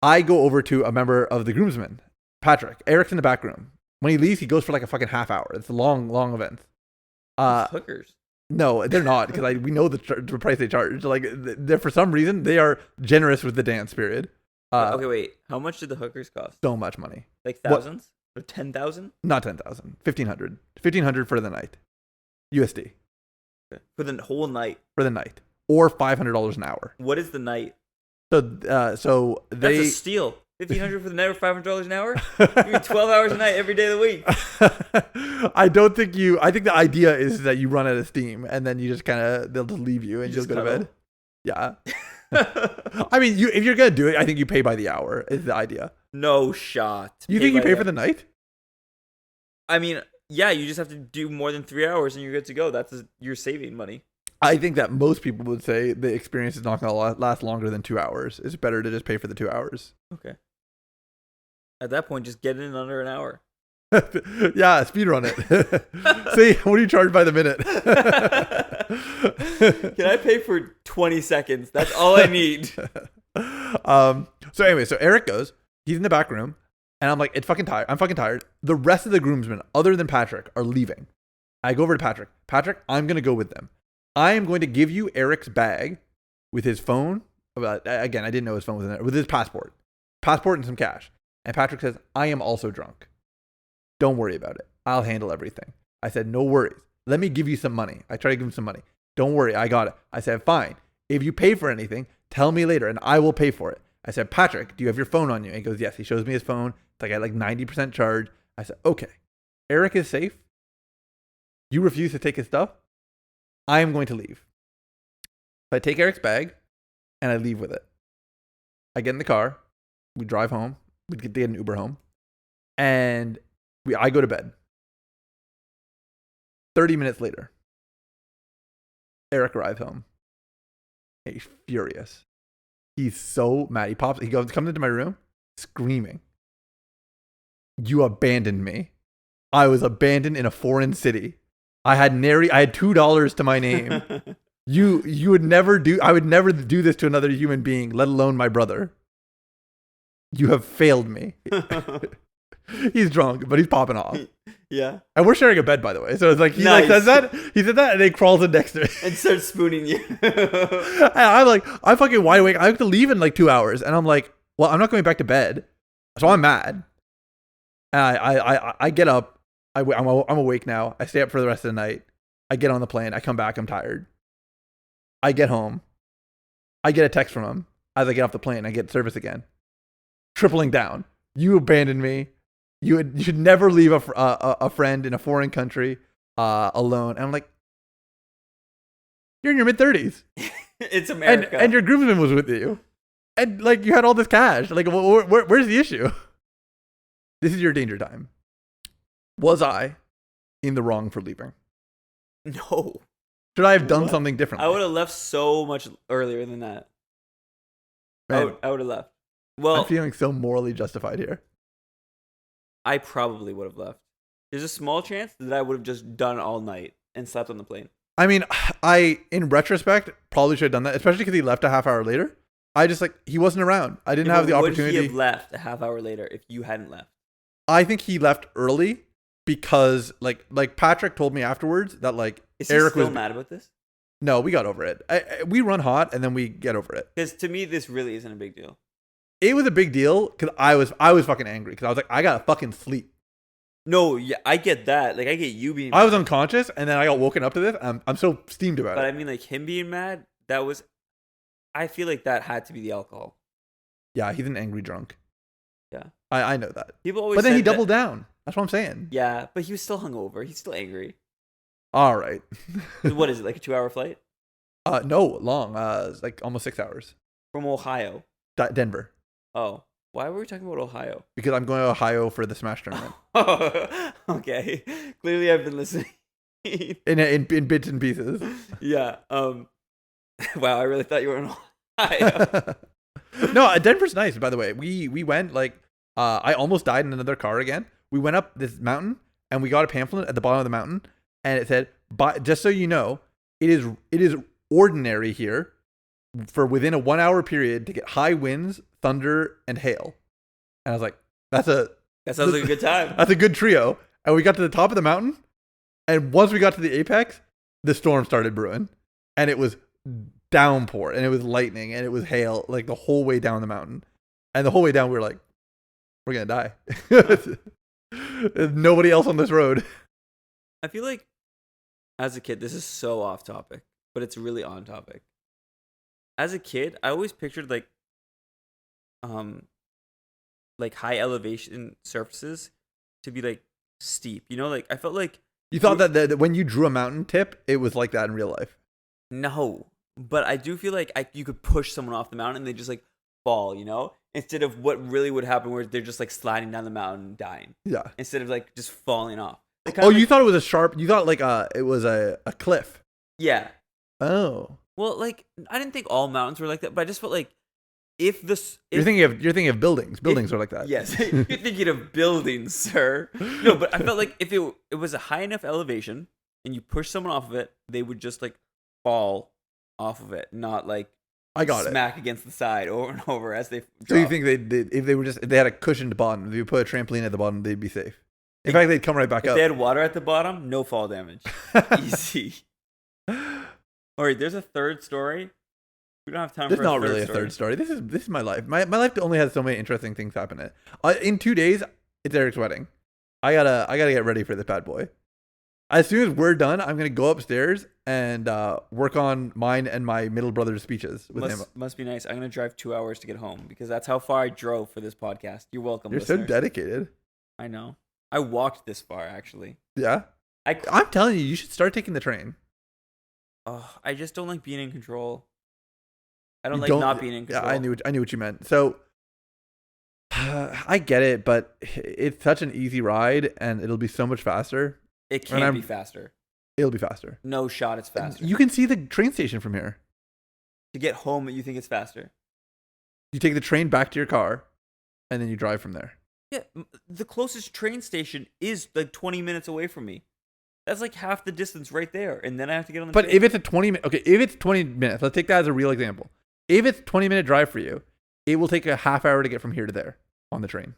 Speaker 1: I go over to a member of the groomsmen, Patrick. Eric's in the back room. When he leaves, he goes for like a fucking half hour. It's a long, long event.
Speaker 2: It's hookers.
Speaker 1: No, they're not, because we know the price they charge. Like, they're, for some reason, they are generous with the dance period.
Speaker 2: Okay, wait. How much did the hookers cost?
Speaker 1: So much money.
Speaker 2: Like thousands or 10,000
Speaker 1: Not 10,000. 1,500. 1,500 for the night. USD
Speaker 2: for the whole night.
Speaker 1: for the night, or $500 an hour.
Speaker 2: What is the night?
Speaker 1: So
Speaker 2: That's
Speaker 1: they
Speaker 2: a steal. 1,500 for the night or $500 an hour? You mean 12 hours a night every day of the week.
Speaker 1: I don't think I think the idea is that you run out of steam and then you just they'll just leave you and
Speaker 2: You
Speaker 1: you'll
Speaker 2: just
Speaker 1: go to
Speaker 2: cuddle.
Speaker 1: bed. Yeah. I mean, if you're gonna do it, I think you pay by the hour is the idea.
Speaker 2: No shot.
Speaker 1: You think you
Speaker 2: by
Speaker 1: pay
Speaker 2: the-
Speaker 1: for the night?
Speaker 2: I mean, yeah, you just have to do more than 3 hours and you're good to go. You're saving money.
Speaker 1: I think that most people would say the experience is not going to last longer than 2 hours. It's better to just pay for the 2 hours.
Speaker 2: Okay. At that point, just get it in under an hour.
Speaker 1: Yeah, speed run it. See, what do you charge by the minute?
Speaker 2: Can I pay for 20 seconds? That's all I need.
Speaker 1: So anyway, so Eric goes. He's in the back room, and I'm like, I'm fucking tired. The rest of the groomsmen, other than Patrick, are leaving. I go over to Patrick. Patrick, I'm gonna go with them. I am going to give you Eric's bag with his phone. Again, I didn't know his phone was in there. With his passport and some cash. And Patrick says, I am also drunk. Don't worry about it. I'll handle everything. I said, no worries. Let me give you some money. I try to give him some money. Don't worry, I got it. I said, fine. If you pay for anything, tell me later and I will pay for it. I said, Patrick, do you have your phone on you? And he goes, yes. He shows me his phone. It's like at like 90% charge. I said, okay, Eric is safe. You refuse to take his stuff. I am going to leave. So I take Eric's bag and I leave with it. I get in the car. We drive home. We get an Uber home. And I go to bed. 30 minutes later, Eric arrives home. He's furious. He's so mad. He comes into my room screaming. You abandoned me. I was abandoned in a foreign city. I had $2 to my name. You would never do. I would never do this to another human being, let alone my brother. You have failed me. He's drunk, but he's popping off.
Speaker 2: Yeah.
Speaker 1: And we're sharing a bed, by the way. So it's like he
Speaker 2: Nice.
Speaker 1: like says that. He said that, and then he crawls in next to me.
Speaker 2: And starts spooning you.
Speaker 1: And I'm fucking wide awake. I have to leave in like 2 hours, and I'm like, well, I'm not going back to bed, so I'm mad. And I get up. I'm awake now. I stay up for the rest of the night. I get on the plane. I come back. I'm tired. I get home. I get a text from him as I get off the plane. I get service again. Tripling down. You abandoned me. You should never leave a friend in a foreign country alone. And I'm like, you're in your mid-30s.
Speaker 2: It's America.
Speaker 1: And your groomsman was with you. And like you had all this cash. Like where's the issue? This is your danger time. Was I in the wrong for leaving?
Speaker 2: No.
Speaker 1: Should I have done something differently?
Speaker 2: I would have left so much earlier than that.
Speaker 1: Man,
Speaker 2: I would have left. Well,
Speaker 1: I'm feeling so morally justified here.
Speaker 2: I probably would have left. There's a small chance that I would have just done all night and slept on the plane.
Speaker 1: I mean, in retrospect, probably should have done that, especially because he left a half hour later. I just he wasn't around. I didn't have the opportunity.
Speaker 2: Would he have left a half hour later if you hadn't left?
Speaker 1: I think he left early because like Patrick told me afterwards that
Speaker 2: Is he
Speaker 1: Eric
Speaker 2: still
Speaker 1: was
Speaker 2: mad about this?
Speaker 1: No, we got over it. We run hot and then we get over it.
Speaker 2: Because to me, this really isn't a big deal.
Speaker 1: It was a big deal because I was fucking angry because I was like, I gotta fucking sleep.
Speaker 2: No, yeah, I get that. Like, I get you being
Speaker 1: I was
Speaker 2: mad.
Speaker 1: unconscious and then I got woken up to this. I'm so steamed about
Speaker 2: But
Speaker 1: it.
Speaker 2: I mean, like, him being mad, I feel like that had to be the alcohol.
Speaker 1: Yeah, he's an angry drunk.
Speaker 2: Yeah.
Speaker 1: I know that.
Speaker 2: People always
Speaker 1: But then he
Speaker 2: said
Speaker 1: doubled down. That's what I'm saying.
Speaker 2: Yeah, but he was still hungover. He's still angry.
Speaker 1: All right.
Speaker 2: What is it, like a 2-hour flight?
Speaker 1: No, long. It's like almost 6 hours.
Speaker 2: From Ohio.
Speaker 1: Denver.
Speaker 2: Oh. Why were we talking about Ohio?
Speaker 1: Because I'm going to Ohio for the Smash tournament.
Speaker 2: Okay. Clearly I've been listening.
Speaker 1: in bits and pieces.
Speaker 2: Yeah. Wow, I really thought you were in Ohio.
Speaker 1: No, Denver's nice, by the way. We went I almost died in another car again. We went up this mountain and we got a pamphlet at the bottom of the mountain and it said, just so you know, it is ordinary here for within a 1 hour period to get high winds, thunder, and hail. And I was like, that
Speaker 2: sounds like a good time.
Speaker 1: That's a good trio. And we got to the top of the mountain, and once we got to the apex, the storm started brewing. And it was downpour, and it was lightning, and it was hail, like the whole way down the mountain. And the whole way down, we were like, we're going to die. There's nobody else on this road.
Speaker 2: I feel like as a kid, this is so off topic, but it's really on topic. As a kid, I always pictured like high elevation surfaces to be like steep. You know, like I felt like
Speaker 1: You thought that when you drew a mountain tip, it was like that in real life.
Speaker 2: no, but I do feel like you could push someone off the mountain and they just like fall, you know, instead of what really would happen where they're just like sliding down the mountain and dying.
Speaker 1: Yeah.
Speaker 2: Instead of like just falling off.
Speaker 1: You thought it was you thought like it was a cliff.
Speaker 2: Yeah.
Speaker 1: Oh.
Speaker 2: Well, like I didn't think all mountains were like that, but I just felt like if
Speaker 1: you're thinking of buildings. Buildings are like that.
Speaker 2: Yes, you're thinking of buildings, sir. No, but I felt like if it was a high enough elevation and you push someone off of it, they would just like fall off of it, not like smack against the side over and over as they.
Speaker 1: So you think if they had a cushioned bottom, if you put a trampoline at the bottom, they'd be safe. In fact, they'd come right back up.
Speaker 2: If they had water at the bottom, no fall damage. Easy. All right, there's a third story. We don't have time
Speaker 1: There's
Speaker 2: for
Speaker 1: not really a third story. This is my life. My life only has so many interesting things happen in it. In 2 days, it's Eric's wedding. I gotta get ready for this bad boy. As soon as we're done, I'm gonna go upstairs and work on mine and my middle brother's speeches with him.
Speaker 2: Must be nice. I'm gonna drive 2 hours to get home because that's how far I drove for this podcast. You're welcome.
Speaker 1: You're
Speaker 2: listeners.
Speaker 1: so dedicated.
Speaker 2: I know. I walked this far actually.
Speaker 1: Yeah. I'm telling you, you should start taking the train.
Speaker 2: I just don't like being in control. I don't like not being in control.
Speaker 1: Yeah, I knew what you meant. So I get it, but it's such an easy ride, and it'll be so much faster.
Speaker 2: It can't be faster.
Speaker 1: It'll be faster.
Speaker 2: No shot, it's faster.
Speaker 1: You can see the train station from here.
Speaker 2: To get home, you think it's faster?
Speaker 1: You take the train back to your car, and then you drive from there.
Speaker 2: Yeah, the closest train station is like 20 minutes away from me. That's like half the distance right there, and then I have to get on the train.
Speaker 1: But if it's a 20-minute, okay, if it's 20 minutes, let's take that as a real example. If it's 20-minute drive for you, it will take a half hour to get from here to there on the train.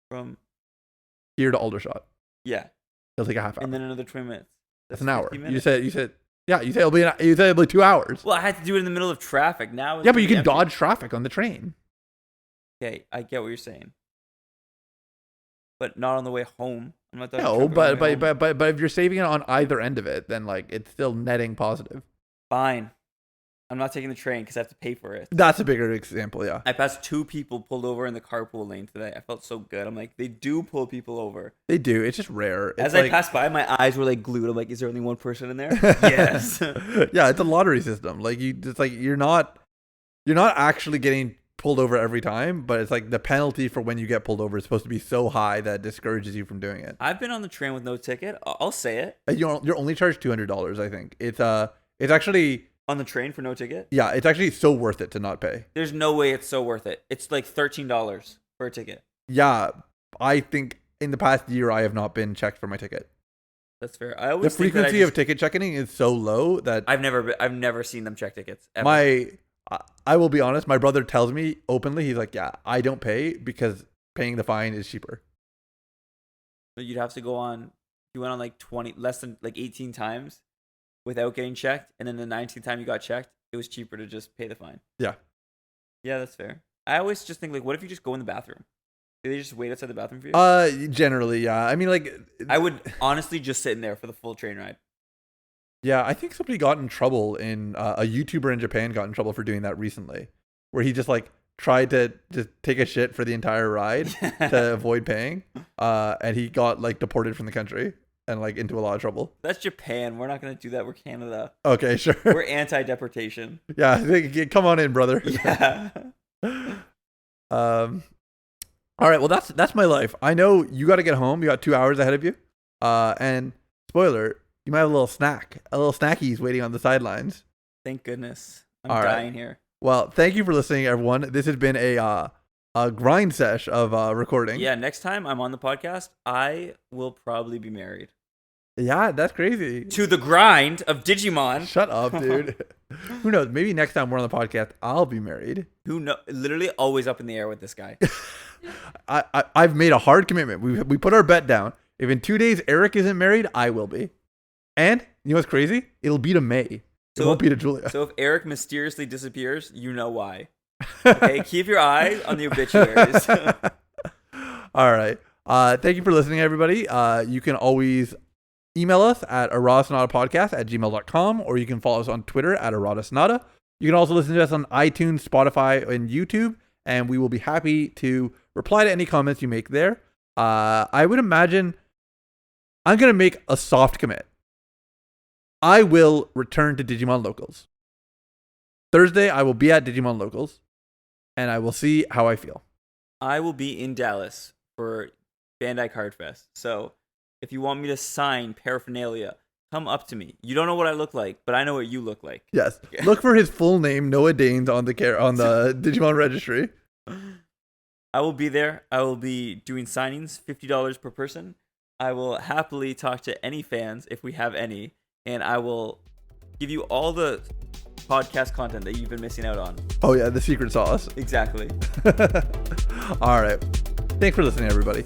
Speaker 2: From
Speaker 1: here to Aldershot.
Speaker 2: Yeah.
Speaker 1: It'll take a half hour.
Speaker 2: And then another 20 minutes.
Speaker 1: That's an hour. You said, yeah, you said it'll be 2 hours.
Speaker 2: Well, I had to do it in the middle of traffic. Now.
Speaker 1: Yeah, but you can dodge traffic on the train.
Speaker 2: Okay, I get what you're saying. But not on the way home. I'm not dodging
Speaker 1: No,
Speaker 2: traffic
Speaker 1: but if you're saving it on either end of it, then like it's still netting positive.
Speaker 2: Fine. I'm not taking the train because I have to pay for it.
Speaker 1: That's a bigger example, yeah.
Speaker 2: I passed 2 people pulled over in the carpool lane today. I felt so good. I'm like, they do pull people over.
Speaker 1: They do. It's just rare.
Speaker 2: As I passed by, my eyes were like glued. I'm like, is there only one person in there? Yes.
Speaker 1: Yeah, it's a lottery system. Like you're not actually getting pulled over every time, but it's like the penalty for when you get pulled over is supposed to be so high that it discourages you from doing it.
Speaker 2: I've been on the train with no ticket. I'll say it.
Speaker 1: You're only charged $200, I think. It's actually
Speaker 2: on the train for no ticket?
Speaker 1: Yeah, it's actually so worth it to not pay.
Speaker 2: There's no way it's so worth it. It's like $13 for a ticket.
Speaker 1: Yeah, I think in the past year I have not been checked for my ticket.
Speaker 2: That's fair. I always
Speaker 1: the frequency of ticket checking is so low that
Speaker 2: I've never seen them check tickets. Ever.
Speaker 1: I will be honest, my brother tells me openly, he's like, yeah, I don't pay because paying the fine is cheaper.
Speaker 2: But you'd have to go on, you went on like 18 times without getting checked, and then the 19th time you got checked, it was cheaper to just pay the fine.
Speaker 1: Yeah.
Speaker 2: Yeah, that's fair. I always just think, like, what if you just go in the bathroom? Do they just wait outside the bathroom for you?
Speaker 1: Generally, yeah. I mean, like,
Speaker 2: I would honestly just sit in there for the full train ride.
Speaker 1: Yeah, I think somebody got in trouble a YouTuber in Japan got in trouble for doing that recently, where he just like tried to just take a shit for the entire ride to avoid paying, and he got like deported from the country and like into a lot of trouble.
Speaker 2: That's Japan. We're not gonna do that. We're Canada.
Speaker 1: Okay, sure.
Speaker 2: We're anti-deportation.
Speaker 1: Yeah, come on in, brother.
Speaker 2: Yeah.
Speaker 1: All right. Well, that's my life. I know you got to get home. You got 2 hours ahead of you. And spoiler. You might have a little snackies waiting on the sidelines.
Speaker 2: Thank goodness. I'm dying here.
Speaker 1: Well, thank you for listening, everyone. This has been a grind sesh of recording.
Speaker 2: Yeah, next time I'm on the podcast, I will probably be married.
Speaker 1: Yeah, that's crazy.
Speaker 2: To the grind of Digimon.
Speaker 1: Shut up, dude. Who knows? Maybe next time we're on the podcast, I'll be married.
Speaker 2: Who knows? Literally always up in the air with this guy.
Speaker 1: I've made a hard commitment. We put our bet down. If in 2 days Eric isn't married, I will be. And you know what's crazy? It'll be to May. It won't be to Julia.
Speaker 2: So if Eric mysteriously disappears, you know why. Okay, keep your eye on the obituaries.
Speaker 1: All right. Thank you for listening, everybody. You can always email us at erotisnadapodcast@gmail.com, or you can follow us on Twitter at erotisnada. You can also listen to us on iTunes, Spotify, and YouTube, and we will be happy to reply to any comments you make there. I would imagine I'm going to make a soft commit. I will return to Digimon Locals. Thursday, I will be at Digimon Locals, and I will see how I feel.
Speaker 2: I will be in Dallas for Bandai Card Fest. So if you want me to sign paraphernalia, come up to me. You don't know what I look like, but I know what you look like.
Speaker 1: Yes. Look for his full name, Noah Danes, on the Digimon registry.
Speaker 2: I will be there. I will be doing signings, $50 per person. I will happily talk to any fans if we have any. And I will give you all the podcast content that you've been missing out on.
Speaker 1: Oh, yeah, the secret sauce.
Speaker 2: Exactly.
Speaker 1: All right. Thanks for listening, everybody.